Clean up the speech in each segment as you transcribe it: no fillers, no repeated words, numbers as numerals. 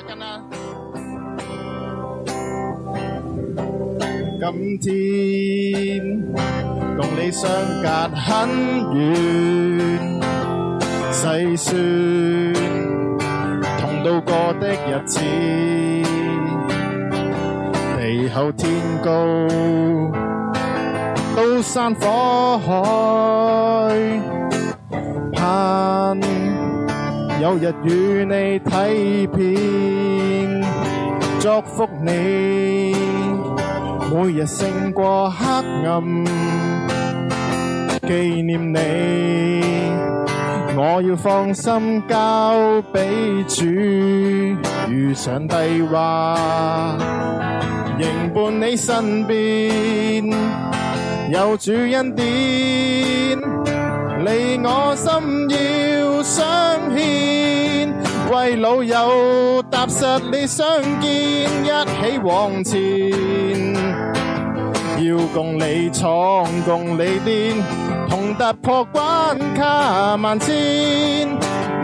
跟啦。今天共你相隔很遠，細算同度過的日子，地厚天高，刀山火海，盼有日與你睇遍，祝福你每日勝過黑暗，紀念你，我要放心交俾主，如上帝話，仍伴你身邊，有主恩典，你我心要相牽，為老友踏實你相見，一起往前，要共你闖共你癲，同突破關卡萬千，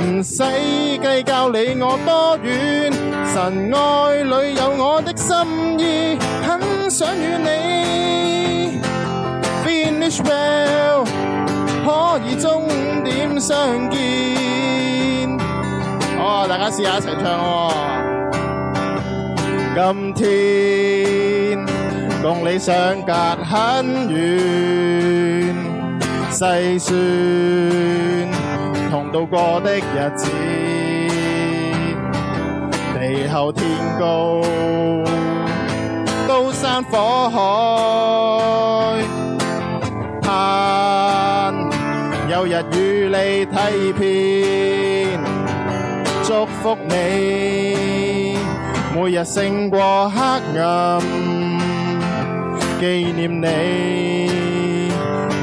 唔使計較你我多遠，神愛裏有我的心意，很想與你 finish well， 可以終點相見。大家試下一齊唱喎。今天共你相隔很遠，細算同度過的日子，地厚天高，刀山火海，盼有日與你睇遍，祝福你每日勝過黑暗，紀念你，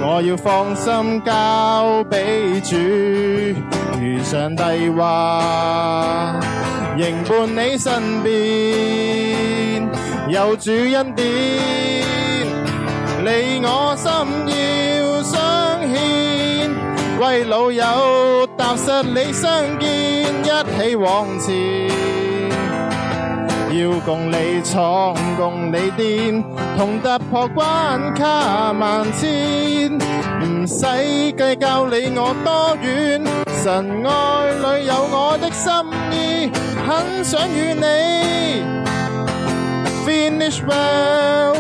我要放心交俾主，如上帝話，仍伴你身邊，有主恩典，你我心要相牽，為老友踏實你相見，一起往前，要共你闖共你癲，同突破關卡萬千，唔使計較你我多遠，神愛裏有我的心意，很想與你 finish well，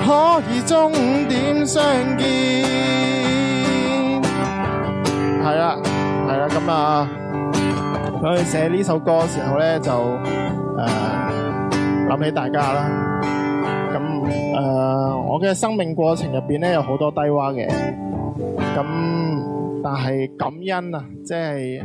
可以終點相見。係啦，咁啊，佢寫呢首歌嘅時候咧就諗起大家啦。咁我嘅生命過程入邊咧有好多低窪嘅，咁但係感恩啊，即係